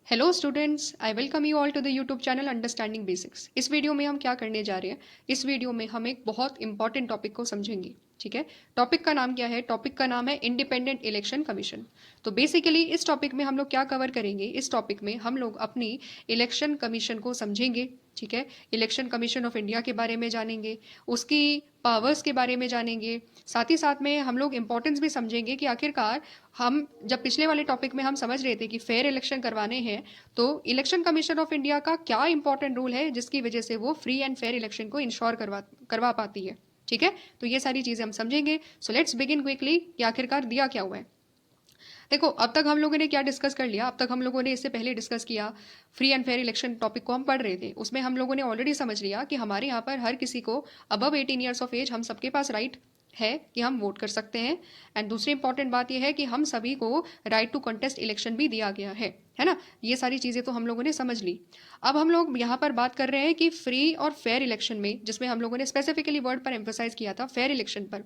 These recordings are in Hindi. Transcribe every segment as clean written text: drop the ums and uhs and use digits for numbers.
Hello students, I welcome you all to the YouTube channel understanding basics. इस वीडियो में हम क्या करने जा रहे हैं? इस वीडियो में हम एक बहुत इंपॉर्टेंट टॉपिक को समझेंगे। ठीक है, टॉपिक का नाम क्या है? टॉपिक का नाम है इंडिपेंडेंट इलेक्शन कमीशन। तो बेसिकली इस टॉपिक में हम लोग क्या कवर करेंगे? इस टॉपिक में हम लोग अपनी इलेक्शन कमीशन को समझेंगे। ठीक है, इलेक्शन कमीशन ऑफ इंडिया के बारे में जानेंगे, उसकी पावर्स के बारे में जानेंगे। साथ ही साथ में हम लोग इंपॉर्टेंस भी समझेंगे कि आखिरकार हम जब पिछले वाले टॉपिक में हम समझ रहे थे कि फेयर इलेक्शन करवाने हैं, तो इलेक्शन कमीशन ऑफ इंडिया का क्या इंपॉर्टेंट रूल है जिसकी वजह से वो फ्री एंड फेयर इलेक्शन को इंश्योर करवा पाती है। ठीक है, तो ये सारी चीजें हम समझेंगे। सो लेट्स बिगिन क्विकली कि आखिरकार दिया क्या हुआ है। देखो, अब तक हम लोगों ने क्या डिस्कस कर लिया? अब तक हम लोगों ने इससे पहले डिस्कस किया, free and fair election topic को हम पढ़ रहे थे, उसमें हम लोगों ने ऑलरेडी समझ लिया कि हमारे यहाँ पर हर किसी को अबव 18 ईयर्स ऑफ एज हम सबके पास राइट है कि हम वोट कर सकते हैं। एंड दूसरी इंपॉर्टेंट बात यह है कि हम सभी को राइट टू कंटेस्ट इलेक्शन भी दिया गया है ना। ये सारी चीजें तो हम लोगों ने समझ ली। अब हम लोग यहाँ पर बात कर रहे हैं कि फ्री और फेयर इलेक्शन में, जिसमें हम लोगों ने स्पेसिफिकली वर्ड पर एम्फोसाइज किया था फेयर इलेक्शन पर,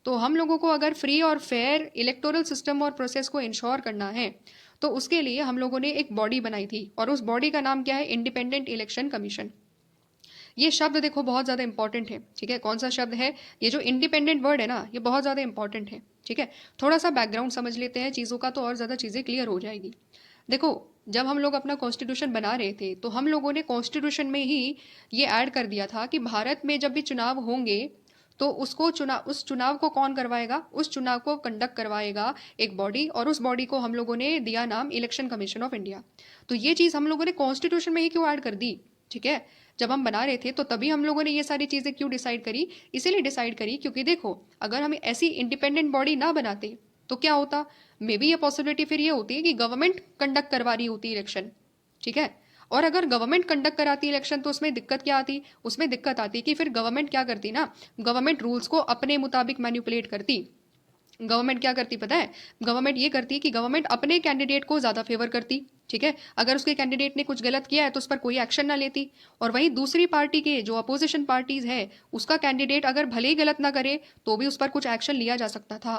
तो हम लोगों को अगर फ्री और फेयर इलेक्टोरल सिस्टम और प्रोसेस को इंश्योर करना है, तो उसके लिए हम लोगों ने एक बॉडी बनाई थी और उस बॉडी का नाम क्या है? Independent election commission. ये शब्द देखो बहुत ज़्यादा इंपॉर्टेंट है। ठीक है, कौन सा शब्द है? ये जो इंडिपेंडेंट वर्ड है ना, ये बहुत ज़्यादा इंपॉर्टेंट है। ठीक है, थोड़ा सा बैकग्राउंड समझ लेते हैं चीज़ों का, तो और ज़्यादा चीज़ें क्लियर हो जाएगी। देखो, जब हम लोग अपना कॉन्स्टिट्यूशन बना रहे थे, तो हम लोगों ने कॉन्स्टिट्यूशन में ही ये ऐड कर दिया था कि भारत में जब भी चुनाव होंगे, तो उस चुनाव को कौन करवाएगा? उस चुनाव को कंडक्ट करवाएगा एक बॉडी, और उस बॉडी को हम लोगों ने दिया नाम इलेक्शन कमीशन ऑफ इंडिया। तो ये चीज़ हम लोगों ने कॉन्स्टिट्यूशन में ही क्यों ऐड कर दी? ठीक है, जब हम बना रहे थे तो तभी हम लोगों ने ये सारी चीज़ें क्यों डिसाइड करी? इसीलिए डिसाइड करी क्योंकि देखो, अगर हम ऐसी इंडिपेंडेंट बॉडी ना बनाते तो क्या होता? मे बी ये पॉसिबिलिटी फिर ये होती है कि गवर्नमेंट कंडक्ट करवा रही होती इलेक्शन। ठीक है, और अगर गवर्नमेंट कंडक्ट कराती इलेक्शन तो उसमें दिक्कत क्या आती? उसमें दिक्कत आती कि फिर गवर्नमेंट क्या करती ना, गवर्नमेंट रूल्स को अपने मुताबिक मैनिपुलेट करती। गवर्नमेंट क्या करती पता है? गवर्नमेंट ये करती कि गवर्नमेंट अपने कैंडिडेट को ज़्यादा फेवर करती। ठीक है, अगर उसके कैंडिडेट ने कुछ गलत किया है तो उस पर कोई एक्शन ना लेती, और वहीं दूसरी पार्टी के जो अपोजिशन पार्टीज है, उसका कैंडिडेट अगर भले ही गलत ना करे तो भी उस पर कुछ एक्शन लिया जा सकता था।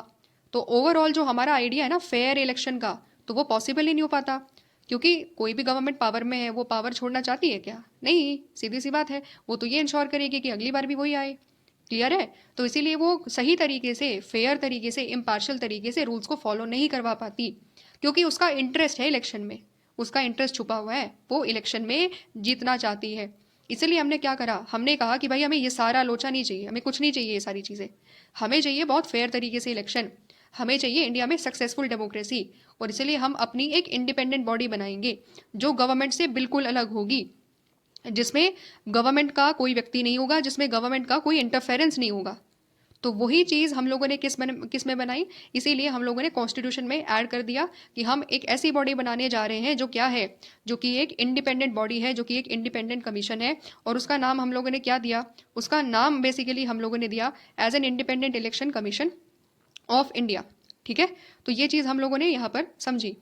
तो ओवरऑल जो हमारा आइडिया है ना फेयर इलेक्शन का, तो वो पॉसिबल ही नहीं हो पाता, क्योंकि कोई भी गवर्नमेंट पावर में है, वो पावर छोड़ना चाहती है क्या? नहीं, सीधी सी बात है। वो तो ये इंश्योर करेगी कि अगली बार भी वही आए। क्लियर है? तो इसीलिए वो सही तरीके से, फेयर तरीके से, इम्पार्शियल तरीके से रूल्स को फॉलो नहीं करवा पाती, क्योंकि उसका इंटरेस्ट है इलेक्शन में। उसका इंटरेस्ट छुपा हुआ है, वो इलेक्शन में जीतना चाहती है। इसलिए हमने क्या करा? हमने कहा कि भाई हमें ये सारा लोचा नहीं चाहिए, हमें कुछ नहीं चाहिए ये सारी चीज़ें। हमें चाहिए बहुत फेयर तरीके से इलेक्शन। हमें चाहिए इंडिया में सक्सेसफुल डेमोक्रेसी। और इसलिए हम अपनी एक इंडिपेंडेंट बॉडी बनाएंगे जो गवर्नमेंट से बिल्कुल अलग होगी, जिसमें गवर्नमेंट का कोई व्यक्ति नहीं होगा, जिसमें गवर्नमेंट का कोई इंटरफेरेंस नहीं होगा। तो वही चीज़ हम लोगों ने किस में बनाई? इसीलिए हम लोगों ने कॉन्स्टिट्यूशन में ऐड कर दिया कि हम एक ऐसी बॉडी बनाने जा रहे हैं जो क्या है, जो कि एक इंडिपेंडेंट बॉडी है, जो कि एक इंडिपेंडेंट कमीशन है। और उसका नाम हम लोगों ने क्या दिया? उसका नाम बेसिकली हम लोगों ने दिया as an independent election commission of India. ठीक है, तो ये चीज़ हम लोगों ने यहाँ पर समझी।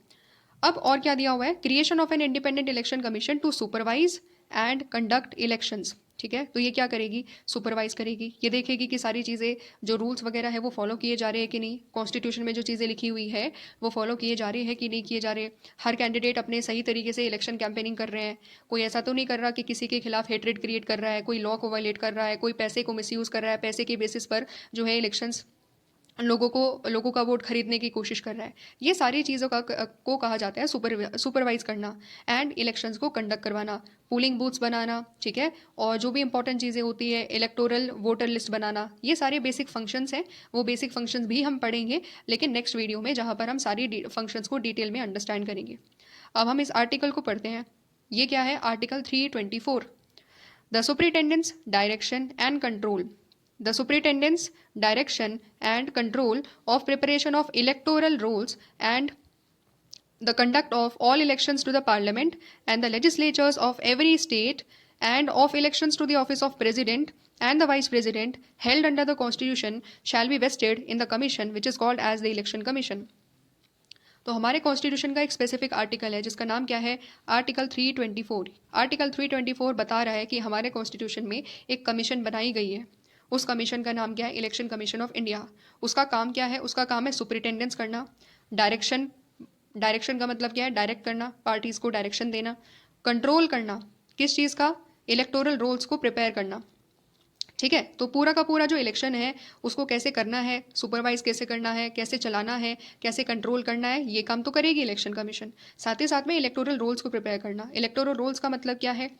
अब और क्या दिया हुआ है? Creation of an independent election commission to supervise and conduct elections. ठीक है, तो ये क्या करेगी? सुपरवाइज करेगी, ये देखेगी कि सारी चीज़ें जो रूल्स वगैरह है वो फॉलो किए जा रहे हैं कि नहीं, कॉन्स्टिट्यूशन में जो चीज़ें लिखी हुई है वो फॉलो किए जा रहे हैं कि नहीं किए जा रहे, हर कैंडिडेट अपने सही तरीके से इलेक्शन कैंपेनिंग कर रहे हैं, कोई ऐसा तो नहीं कर रहा कि किसी के खिलाफ हेट्रेड क्रिएट कर रहा है, कोई लॉ को वायलेट कर रहा है, कोई पैसे को मिसयूज़ कर रहा है, पैसे के बेसिस पर जो है इलेक्शंस लोगों का वोट खरीदने की कोशिश कर रहा है। ये सारी चीज़ों को कहा जाता है सुपरवाइज करना एंड इलेक्शंस को कंडक्ट करवाना, पोलिंग बूथ्स बनाना। ठीक है, और जो भी इंपॉर्टेंट चीज़ें होती है, इलेक्टोरल वोटर लिस्ट बनाना, ये सारे बेसिक फंक्शंस हैं। वो बेसिक फंक्शंस भी हम पढ़ेंगे, लेकिन नेक्स्ट वीडियो में, जहाँ पर हम सारी फंक्शंस को डिटेल में अंडरस्टैंड करेंगे। अब हम इस आर्टिकल को पढ़ते हैं। ये क्या है? Article 324, the superintendence direction and control, the superintendence, direction, and control of preparation of electoral rolls and the conduct of all elections to the parliament and the legislatures of every state and of elections to the office of president and the vice president held under the constitution shall be vested in the commission which is called as the election commission. तो हमारे कॉन्स्टिट्यूशन का एक स्पेसिफिक आर्टिकल है जिसका नाम क्या है? आर्टिकल 324। आर्टिकल 324 बता रहा है कि हमारे कॉन्स्टिट्यूशन में एक कमीशन बनाई गई है। उस कमीशन का नाम क्या है? Election commission of India. उसका काम क्या है? उसका काम है सुपरिटेंडेंस करना, डायरेक्शन डायरेक्शन का मतलब क्या है? डायरेक्ट करना, पार्टीज को डायरेक्शन देना। कंट्रोल करना, किस चीज़ का? इलेक्टोरल रोल्स को प्रिपेयर करना। ठीक है, तो पूरा का पूरा जो इलेक्शन है उसको कैसे करना है, सुपरवाइज कैसे करना है, कैसे चलाना है, कैसे कंट्रोल करना है, ये काम तो करेगी इलेक्शन कमीशन। साथ ही साथ में इलेक्टोरल रोल्स को प्रिपेयर करना। इलेक्टोरल रोल्स का मतलब क्या है?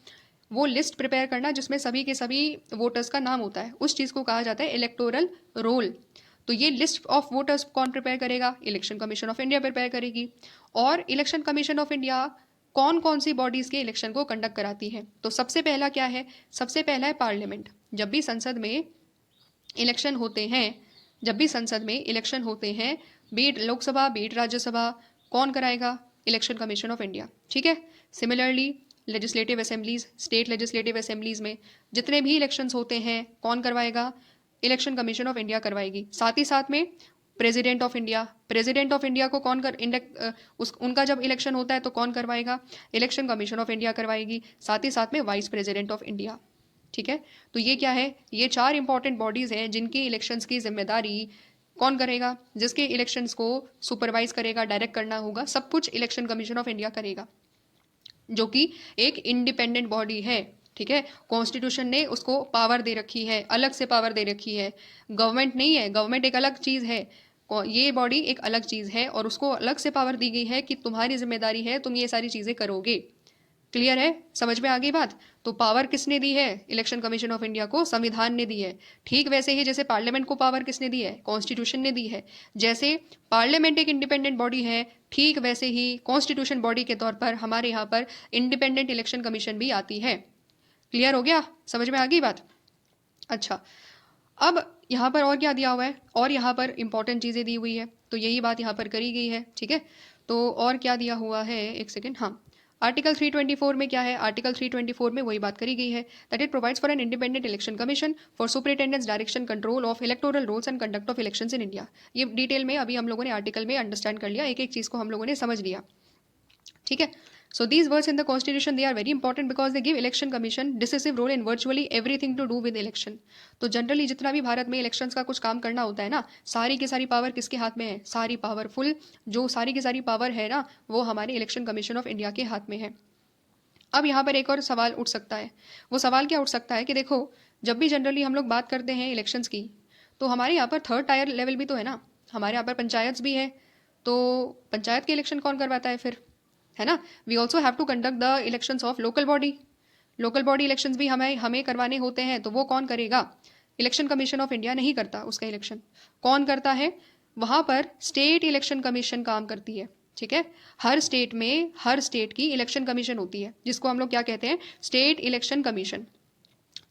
वो लिस्ट प्रिपेयर करना जिसमें सभी के सभी वोटर्स का नाम होता है, उस चीज़ को कहा जाता है इलेक्टोरल रोल। तो ये लिस्ट ऑफ वोटर्स कौन प्रिपेयर करेगा? Election commission of India prepare करेगी। और इलेक्शन कमीशन ऑफ इंडिया कौन कौन सी बॉडीज़ के इलेक्शन को कंडक्ट कराती है? तो सबसे पहला क्या है? सबसे पहला है पार्लियामेंट। जब भी संसद में इलेक्शन होते हैं, जब भी संसद में इलेक्शन होते हैं, बीट लोकसभा बीट राज्यसभा, कौन कराएगा? Election commission of India. ठीक है। Similarly legislative assemblies, state legislative assemblies में जितने भी इलेक्शंस होते हैं, कौन करवाएगा? इलेक्शन कमीशन ऑफ इंडिया करवाएगी। साथ ही साथ में president of India, president of India को कौन उनका जब इलेक्शन होता है तो कौन करवाएगा? इलेक्शन कमीशन ऑफ इंडिया करवाएगी। साथ ही साथ में वाइस प्रेसिडेंट ऑफ इंडिया। ठीक है, तो ये क्या है? ये 4 इंपॉर्टेंट बॉडीज हैं जिनकी इलेक्शंस की जिम्मेदारी कौन करेगा? जिसके इलेक्शंस को सुपरवाइज करेगा, डायरेक्ट करना होगा, सब कुछ इलेक्शन कमीशन ऑफ इंडिया करेगा, जो कि एक इंडिपेंडेंट बॉडी है। ठीक है, कॉन्स्टिट्यूशन ने उसको पावर दे रखी है, अलग से पावर दे रखी है। गवर्नमेंट नहीं है, गवर्नमेंट एक अलग चीज़ है, ये बॉडी एक अलग चीज़ है और उसको अलग से पावर दी गई है कि तुम्हारी जिम्मेदारी है, तुम ये सारी चीज़ें करोगे। क्लियर है? समझ में आ गई बात? तो पावर किसने दी है? इलेक्शन कमीशन ऑफ इंडिया को संविधान ने दी है। ठीक वैसे ही जैसे पार्लियामेंट को पावर किसने दी है? कॉन्स्टिट्यूशन ने दी है। जैसे पार्लियामेंट एक इंडिपेंडेंट बॉडी है, ठीक वैसे ही कॉन्स्टिट्यूशन बॉडी के तौर पर हमारे यहाँ पर इंडिपेंडेंट इलेक्शन कमीशन भी आती है। क्लियर हो गया? समझ में आ गई बात? अच्छा, अब यहाँ पर और क्या दिया हुआ है? और यहाँ पर इंपॉर्टेंट चीज़ें दी हुई है, तो यही बात यहाँ पर करी गई है। ठीक है, तो और क्या दिया हुआ है? एक सेकेंड। हाँ, आर्टिकल 324 में क्या है? आर्टिकल 324 में वही बात करी गई है that it provides for an independent election commission for superintendence, direction, control of electoral rolls and conduct of elections in India. ये डिटेल में अभी हम लोगों ने आर्टिकल में अंडरस्टैंड कर लिया, एक एक चीज़ को हम लोगों ने समझ लिया। ठीक है, so these words in the constitution they are very important because they give election commission decisive role in virtually everything to do with election। तो जनरली जितना भी भारत में इलेक्शंस का कुछ काम करना होता है ना, सारी की सारी पावर किसके हाथ में है? सारी पावरफुल जो सारी की सारी पावर है ना, वो हमारे इलेक्शन कमीशन ऑफ इंडिया के हाथ में है। अब यहाँ पर एक और सवाल उठ सकता है। वो सवाल क्या उठ सकता है कि देखो, जब भी जनरली हम लोग बात करते हैं इलेक्शंस की, तो हमारे यहाँ पर थर्ड टायर लेवल भी तो है ना, हमारे यहाँ पर पंचायत भी है। तो पंचायत के इलेक्शन कौन करवाता है फिर? है ना? We also have to conduct the elections of local body. Local body elections भी हमें हमें करवाने होते हैं, तो वो कौन करेगा? इलेक्शन कमीशन ऑफ इंडिया नहीं करता, उसका इलेक्शन कौन करता है? वहाँ पर स्टेट इलेक्शन कमीशन काम करती है। ठीक है, हर स्टेट में हर स्टेट की इलेक्शन कमीशन होती है, जिसको हम लोग क्या कहते हैं? State election commission.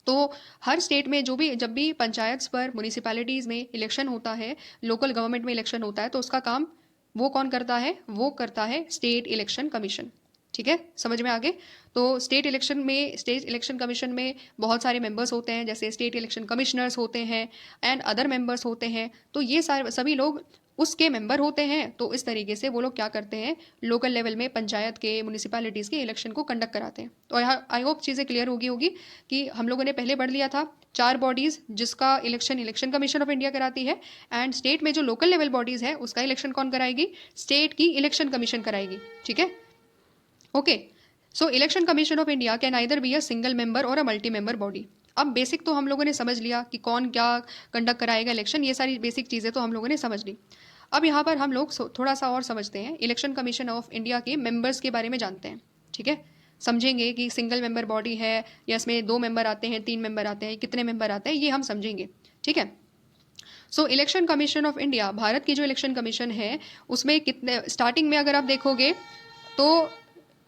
तो हर स्टेट में जो भी जब भी पंचायत पर, म्यूनिसिपैलिटीज़ में इलेक्शन होता है, लोकल गवर्नमेंट में इलेक्शन होता है, तो उसका काम वो कौन करता है? वो करता है स्टेट इलेक्शन कमीशन। ठीक है, समझ में आ गए? तो स्टेट इलेक्शन कमीशन में बहुत सारे मेंबर्स होते हैं, जैसे स्टेट इलेक्शन कमिश्नर्स होते हैं एंड अदर मेंबर्स होते हैं। तो ये सारे सभी लोग उसके मेंबर होते हैं। तो इस तरीके से वो लोग क्या करते हैं? लोकल लेवल में पंचायत के, म्यूनिसिपैलिटीज़ के इलेक्शन को कंडक्ट कराते हैं। तो आई होप चीज़ें क्लियर होगी कि हम लोगों ने पहले पढ़ लिया था 4 बॉडीज़ जिसका इलेक्शन कमीशन ऑफ इंडिया कराती है, एंड स्टेट में जो लोकल लेवल बॉडीज़ है उसका इलेक्शन कौन कराएगी? स्टेट की इलेक्शन कमीशन कराएगी। ठीक है, okay. So election commission of India can either be a single member और अ मल्टी मेंबर बॉडी। अब बेसिक तो हम लोगों ने समझ लिया कि कौन क्या कंडक्ट कराएगा इलेक्शन, ये सारी बेसिक चीज़ें तो हम लोगों ने समझ ली। अब यहाँ पर हम लोग थोड़ा सा और समझते हैं, इलेक्शन कमीशन ऑफ इंडिया के मेंबर्स के बारे में जानते हैं। ठीक है, समझेंगे कि सिंगल मेंबर बॉडी है या इसमें 2 मेंबर आते हैं, 3 मेंबर आते हैं, कितने मेंबर आते हैं, ये हम समझेंगे। ठीक है, so election commission of India, Bharat की जो इलेक्शन कमीशन है उसमें कितने, स्टार्टिंग में अगर आप देखोगे तो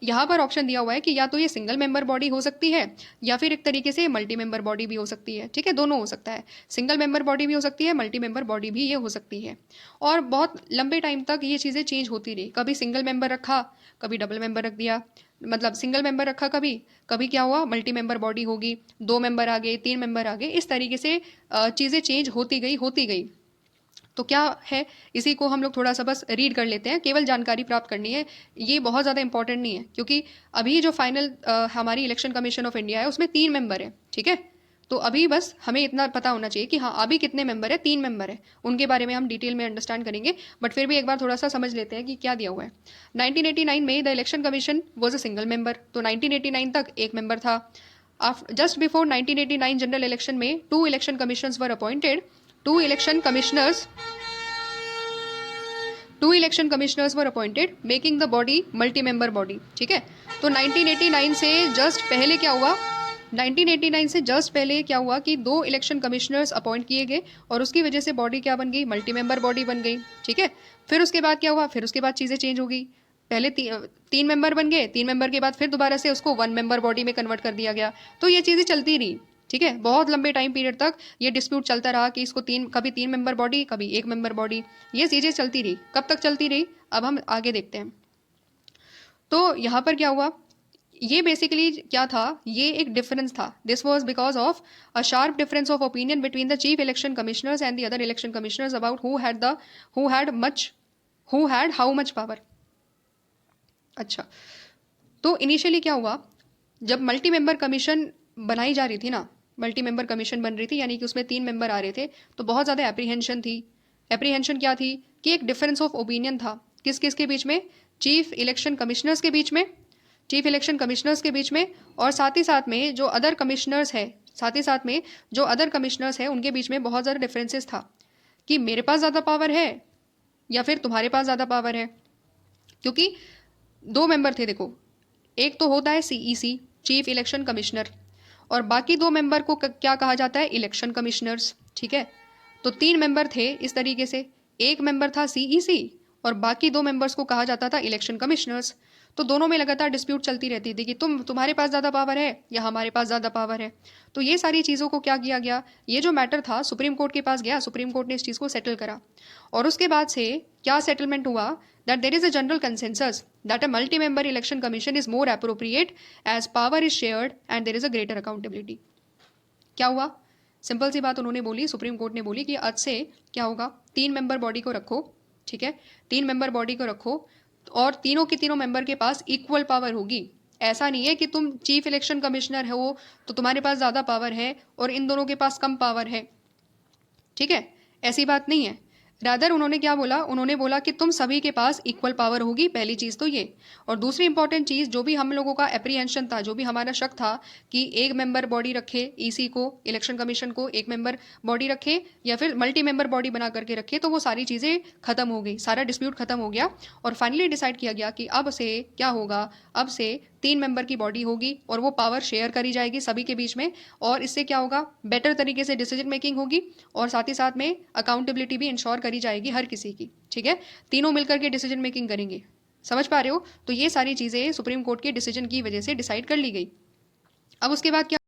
यहाँ पर ऑप्शन दिया हुआ है कि या तो ये सिंगल मेंबर बॉडी हो सकती है या फिर एक तरीके से मल्टी मेंबर बॉडी भी हो सकती है। ठीक है, दोनों हो सकता है, सिंगल मेंबर बॉडी भी हो सकती है, मल्टी मेंबर बॉडी भी ये हो सकती है। और बहुत लंबे टाइम तक ये चीज़ें चेंज होती रही, कभी सिंगल मेंबर रखा, कभी डबल मेंबर रख दिया, मतलब सिंगल मेंबर रखा, कभी कभी क्या हुआ, मल्टी मेंबर बॉडी होगी, 2 मेंबर आ गए, 3 मेंबर आ गए, इस तरीके से चीज़ें चेंज होती गई। तो क्या है, इसी को हम लोग थोड़ा सा बस रीड कर लेते हैं, केवल जानकारी प्राप्त करनी है, ये बहुत ज़्यादा इंपॉर्टेंट नहीं है, क्योंकि अभी जो फाइनल हमारी इलेक्शन कमीशन ऑफ इंडिया है उसमें 3 मेंबर है। ठीक है, तो अभी बस हमें इतना पता होना चाहिए कि हाँ अभी कितने मेंबर है, 3 मेंबर है, उनके बारे में हम डिटेल में अंडरस्टैंड करेंगे, बट फिर भी एक बार थोड़ा सा समझ लेते हैं कि क्या दिया हुआ है। 1989 में the election commission was a single member, तो 1989 तक एक मेंबर था। जस्ट बिफोर 1989 जनरल इलेक्शन में 2 election commissioners were appointed, 2 election commissioners were appointed making the body multi member body. ठीक है, तो 1989 से जस्ट पहले क्या हुआ, 1989 से जस्ट पहले क्या हुआ कि 2 इलेक्शन कमिश्नर्स अपॉइंट किए गए और उसकी वजह से बॉडी क्या बन गई, मल्टी मेंबर बॉडी बन गई। ठीक है, फिर उसके बाद क्या हुआ, फिर उसके बाद चीज़ें चेंज हो गई। पहले 3 मेंबर बन गए, 3 मेंबर के बाद फिर दोबारा से उसको 1 मेंबर बॉडी में कन्वर्ट कर दिया गया। तो ये चीज़ें चलती रही। ठीक है, बहुत लंबे टाइम पीरियड तक ये डिस्प्यूट चलता रहा कि इसको कभी 3 मेंबर बॉडी, कभी 1 मेंबर बॉडी, ये चीज़ें चलती रही। कब तक चलती रही, अब हम आगे देखते हैं। तो यहाँ पर क्या हुआ, ये बेसिकली क्या था, ये एक डिफरेंस था। This was because of a sharp difference of opinion between the chief election commissioners and the other election commissioners about who had how much power. अच्छा, तो इनिशियली क्या हुआ, जब मल्टी मेंबर कमीशन बनाई जा रही थी ना, मल्टी मेंबर कमीशन बन रही थी, यानी कि उसमें 3 मेंबर आ रहे थे, तो बहुत ज़्यादा एप्रीहेंशन थी। एप्रीहेंशन क्या थी कि एक डिफरेंस ऑफ ओपिनियन था, किस किस के बीच में, चीफ इलेक्शन कमिश्नर्स के बीच में, चीफ इलेक्शन कमिश्नर्स के बीच में, और साथ ही साथ में जो अदर कमिश्नर्स है, साथ ही साथ में जो अदर कमिश्नर्स है उनके बीच में बहुत ज़्यादा डिफरेंसेस था कि मेरे पास ज़्यादा पावर है या फिर तुम्हारे पास ज़्यादा पावर है। क्योंकि 2 मेंबर थे, देखो, एक तो होता है सीईसी, चीफ इलेक्शन कमिश्नर, और बाकी 2 मेंबर को क्या कहा जाता है, इलेक्शन कमिश्नर्स। ठीक है, तो 3 मेंबर थे इस तरीके से, एक मेंबर था सीईसी और बाकी 2 मेंबर्स को कहा जाता था इलेक्शन कमिश्नर्स। तो दोनों में लगातार डिस्प्यूट चलती रहती थी कि तुम्हारे पास ज़्यादा पावर है या हमारे पास ज़्यादा पावर है। तो ये सारी चीज़ों को क्या किया गया, ये जो मैटर था सुप्रीम कोर्ट के पास गया, सुप्रीम कोर्ट ने इस चीज़ को सेटल करा, और उसके बाद से क्या सेटलमेंट हुआ, that there is a general consensus that a multi-member election commission is more appropriate as power is shared and there is a greater accountability। क्या हुआ, सिंपल सी बात उन्होंने बोली, सुप्रीम कोर्ट ने बोली कि आज से क्या होगा, 3 मेंबर बॉडी को रखो। ठीक है, 3 मेंबर बॉडी को रखो और तीनों के तीनों मेंबर के पास इक्वल पावर होगी। ऐसा नहीं है कि तुम चीफ इलेक्शन कमिश्नर हो तो तुम्हारे पास ज़्यादा पावर है और इन दोनों के पास कम पावर है। ठीक है, ऐसी बात नहीं है। रादर उन्होंने क्या बोला, उन्होंने बोला कि तुम सभी के पास इक्वल पावर होगी, पहली चीज़ तो ये। और दूसरी इंपॉर्टेंट चीज़, जो भी हम लोगों का एप्रीहेंशन था, जो भी हमारा शक था कि एक मेंबर बॉडी रखे ईसी को, इलेक्शन कमीशन को एक मेंबर बॉडी रखे या फिर मल्टी मेंबर बॉडी बना करके रखे, तो वो सारी चीज़ें खत्म हो गई, सारा डिस्प्यूट खत्म हो गया और फाइनली डिसाइड किया गया कि अब से क्या होगा, अब से 3 मेंबर की बॉडी होगी और वो पावर शेयर करी जाएगी सभी के बीच में, और इससे क्या होगा, बेटर तरीके से डिसीजन मेकिंग होगी और साथ ही साथ में अकाउंटेबिलिटी भी इंश्योर करी जाएगी हर किसी की। ठीक है, तीनों मिलकर के डिसीजन मेकिंग करेंगे। समझ पा रहे हो, तो ये सारी चीज़ें सुप्रीम कोर्ट के डिसीजन की वजह से डिसाइड कर ली गई। अब उसके बाद क्या